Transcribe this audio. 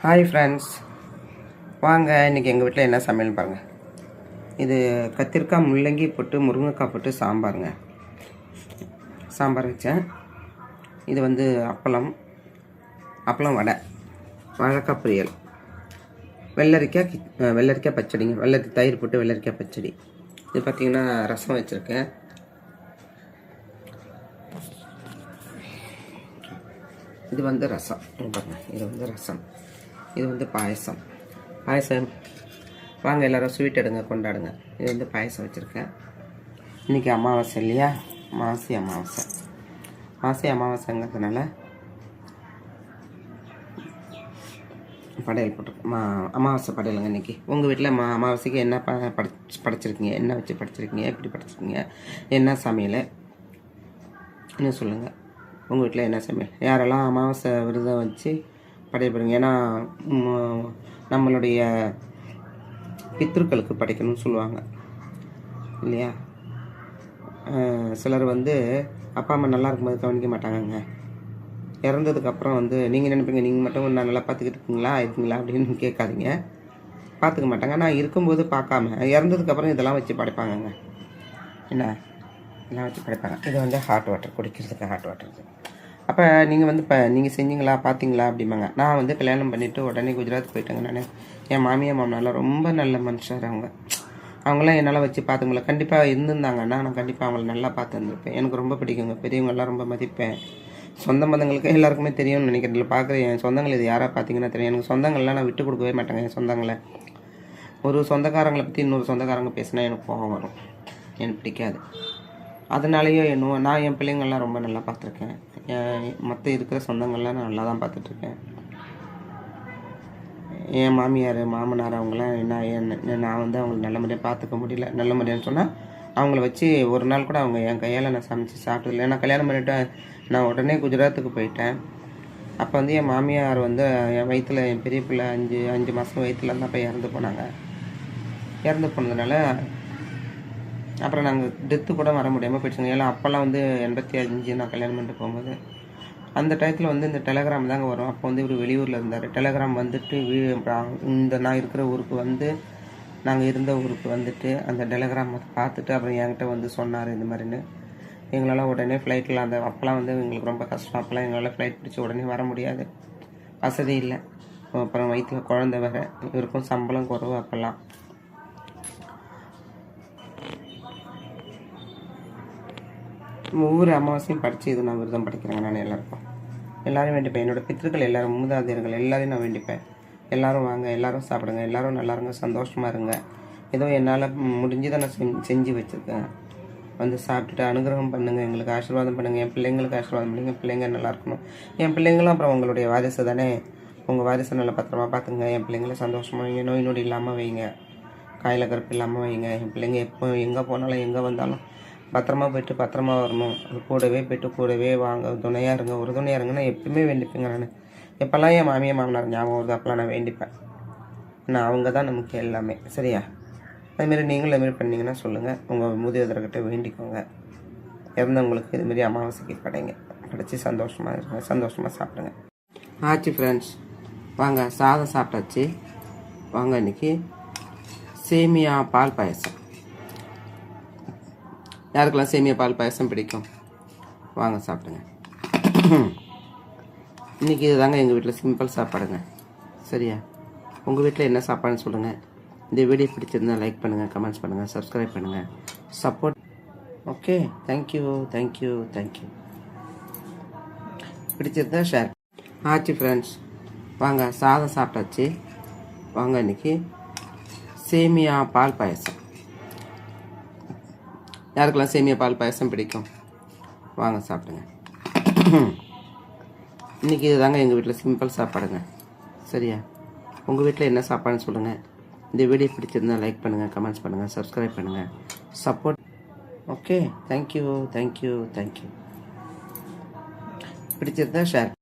Hi friends, வாங்க இன்றைக்கி எங்கள் வீட்டில் என்ன சமையல் பாருங்கள். இது கத்திரிக்காய் முள்ளங்கி போட்டு முருங்கைக்காய் போட்டு சாம்பாருங்க. சாம்பார் வச்சேன். இது அப்பளம் வடை, வாழைக்காய் பொரியல், வெள்ளரிக்காய் பச்சடிங்க. தயிர் போட்டு வெள்ளரிக்காய் பச்சடி. இது பார்த்திங்கன்னா ரசம் வச்சுருக்கேன். இது ரசம் பாருங்கள். இது பாயசம். வாங்க எல்லோரும் ஸ்வீட் எடுங்க, கொண்டாடுங்க. இது பாயசம் வச்சுருக்கேன். இன்றைக்கி அமாவாசை இல்லையா, மாசி அமாவாசைங்கிறதுனால படையல் போட்டிருக்கேன். அமாவாசை படையலுங்க இன்றைக்கி. உங்கள் வீட்டில் அமாவாசைக்கு என்ன படைச்சிருக்கீங்க, என்ன வச்சு படைச்சிருக்கீங்க, எப்படி படைச்சிருக்கீங்க, என்ன சமையல் இன்னும் சொல்லுங்கள். உங்கள் வீட்டில் என்ன சமையல், யாரெல்லாம் அமாவாசை விரதம் வச்சு படையப்படுங்க. ஏன்னா நம்மளுடைய பித்ருக்களுக்கு படைக்கணும்னு சொல்லுவாங்க இல்லையா. சிலர் அப்பா அம்மா நல்லா இருக்கும்போது கவனிக்க மாட்டாங்கங்க. இறந்ததுக்கப்புறம் நீங்கள் நினைப்பீங்க, நீங்கள் மட்டும் நான் நல்லா பார்த்துக்கிட்டு இருக்கீங்களா அப்படின்னு கேட்காதீங்க. பார்த்துக்க மாட்டாங்க. ஆனால் இருக்கும்போது பார்க்காம இறந்ததுக்கப்புறம் இதெல்லாம் வச்சு படைப்பாங்கங்க. என்ன இதெல்லாம் வச்சு படைப்பாங்க. இது ஹாட் வாட்டர், குடிக்கிறதுக்கு ஹாட் வாட்டர். அப்போ நீங்கள் நீங்கள் செஞ்சீங்களா, பார்த்தீங்களா அப்படிம்பாங்க. நான் கல்யாணம் பண்ணிவிட்டு உடனே குஜராத் போயிட்டேங்க. நான் என் மாமனார் ரொம்ப நல்ல மனுஷர். அவங்களாம் என்னால் வச்சு பார்த்துங்களா. கண்டிப்பாக இருந்திருந்தாங்கன்னா நான் கண்டிப்பாக அவங்கள நல்லா பார்த்து வந்திருப்பேன். எனக்கு ரொம்ப பிடிக்குங்க. பெரியவங்கெல்லாம் ரொம்ப மதிப்பேன். சொந்த பந்தங்களுக்கு எல்லாருக்குமே தெரியும்னு நினைக்கிறேன். இதில் பார்க்குற என் சொந்தங்கள் இது யாராக பார்த்தீங்கன்னா தெரியும். எனக்கு சொந்தங்கள்லாம் நான் விட்டு கொடுக்கவே மாட்டேங்க. என் சொந்தங்களை ஒரு சொந்தக்காரங்களை பற்றி இன்னொரு சொந்தக்காரங்க பேசினா எனக்கு கோபம் வரும், எனக்கு பிடிக்காது. அதனாலேயோ என்னவோ நான் என் பிள்ளைங்கள்லாம் ரொம்ப நல்லா பார்த்துருக்கேன். மற்ற இருக்கிற சொந்தங்கள்லாம் நான் நல்லா தான் பார்த்துட்ருக்கேன். என் மாமியார் மாமனார் அவங்களாம் நான் அவங்களை நல்ல முறையாக பார்த்துக்க முடியல. நல்ல முறையான்னு சொன்னால் அவங்கள வச்சு ஒரு நாள் கூட அவங்க என் கையால் நான் சமைச்சு சாப்பிட்டதில்லை. ஏன்னா கல்யாணம் பண்ணிவிட்டு நான் உடனே குஜராத்துக்கு போயிட்டேன். அப்போ என் மாமியார் என் வயிற்றில், என் பெரிய பிள்ளை 5 மாதம் வயிற்றில் இருந்தால் அப்போ இறந்து போனாங்க. இறந்து போனதுனால அப்புறம் நாங்கள் டெத்து கூட வர முடியாமல் போயிடுச்சுங்க. ஏன்னா அப்போல்லாம் 85 நான் கல்யாணம் பண்ணிட்டு போகும்போது அந்த டயத்தில் இந்த டெலகிராம் தாங்க வரும். அப்போ இவர் வெளியூரில் இருந்தார். டெலகிராம் நான் இருக்கிற ஊருக்கு நாங்கள் இருந்த ஊருக்கு அந்த டெலகிராம் பார்த்துட்டு அப்புறம் என்கிட்ட சொன்னார் இந்த மாதிரின்னு. எங்களால் உடனே ஃப்ளைட்டில் அப்போல்லாம் எங்களுக்கு ரொம்ப கஷ்டம். அப்போல்லாம் எங்களால் ஃப்ளைட் பிடிச்சி உடனே வர முடியாது, வசதி இல்லை. அப்புறம் வயிற்றில் குழந்தை வேறு, இவருக்கும் சம்பளம் குறைவு. அப்போல்லாம் ஒவ்வொரு அமாவாசையும் படித்து இது நான் விரதம் படிக்கிறேங்க. நான் எல்லாரும் வேண்டிப்பேன். என்னோடய பித்திருக்கள் எல்லோரும், மூதாதையர்கள் எல்லாரையும் நான் வேண்டிப்பேன். எல்லோரும் வாங்க, எல்லோரும் சாப்பிடுங்க, எல்லோரும் நல்லா இருங்க, சந்தோஷமாக இருங்க. ஏதோ என்னால் முடிஞ்சதை நான் செஞ்சு வச்சுருக்கேன். சாப்பிட்டுட்டு அனுகிரகம் பண்ணுங்கள், எங்களுக்கு ஆசீர்வாதம் பண்ணுங்கள், என் பிள்ளைங்களுக்கு ஆசீர்வாதம் பண்ணுங்கள். என் பிள்ளைங்க நல்லா இருக்கணும். என் பிள்ளைங்களும் அப்புறம் உங்களுடைய வாரிசு தானே. உங்கள் வாரிசை நல்லா பத்திரமா பார்த்துங்க. என் பிள்ளைங்கள சந்தோஷமாக நோய் நொடி இல்லாமல் வைங்க, காயில் கருப்பு இல்லாமல் வைங்க. என் பிள்ளைங்க எப்போ எங்கே போனாலும் எங்கே வந்தாலும் பத்திரமா போயிட்டு பத்திரமா வரணும். அது கூடவே போய்ட்டு கூடவே வாங்க, துணையாக இருங்க. ஒரு துணையாக இருங்க. நான் எப்பவுமே வேண்டிப்பேங்க. நான் எப்போல்லாம் என் மாமனார் ஞாபகம் வருது அப்போல்லாம் நான் வேண்டிப்பேன். நான் அவங்க தான் நமக்கு எல்லாமே. சரியா? அதுமாரி நீங்களும் அதுமாரி பண்ணிங்கன்னா சொல்லுங்கள். உங்கள் மூதியோதர்கிட்ட வேண்டிக்கோங்க. இறந்தவங்களுக்கு இதுமாரி அமாவாசைக்கு படைச்சி சந்தோஷமாக இருங்க, சந்தோஷமாக சாப்பிடுங்க. ஆச்சு ஃப்ரெண்ட்ஸ், வாங்க சாதம் சாப்பிட்டாச்சு. வாங்க இன்றைக்கி சேமியா பால் பாயசம். யாருக்கெல்லாம் சேமியா பால் பாயசம் பிடிக்கும் வாங்க சாப்பிடுங்க. இன்றைக்கி இதுதாங்க எங்கள் வீட்டில் சிம்பிள் சாப்பாடுங்க. சரியா? உங்கள் வீட்டில் என்ன சாப்பாடுன்னு சொல்லுங்கள். இந்த வீடியோ பிடிச்சிருந்தால் லைக் பண்ணுங்கள், கமெண்ட்ஸ் பண்ணுங்கள், சப்ஸ்கிரைப் பண்ணுங்கள், சப்போர்ட். Okay, thank you. பிடிச்சிருந்தா ஷேர். ஆச்சு ஃப்ரெண்ட்ஸ், வாங்க சாதம் சாப்பிட்டாச்சு. வாங்க இன்றைக்கி சேமியா பால் பாயசம். யாருக்கெல்லாம் சேமியா பால் பாயசம் பிடிக்கும் வாங்க சாப்பிடுங்க. இன்றைக்கி இதுதாங்க எங்கள் வீட்டில் சிம்பிள் சாப்பாடுங்க. சரியா? உங்கள் வீட்டில் என்ன சாப்பாடுன்னு சொல்லுங்கள். இந்த வீடியோ பிடிச்சிருந்தால் லைக் பண்ணுங்கள், கமெண்ட்ஸ் பண்ணுங்கள், சப்ஸ்கிரைப் பண்ணுங்கள், சப்போர்ட். Okay, thank you. பிடிச்சிருந்தா ஷேர்.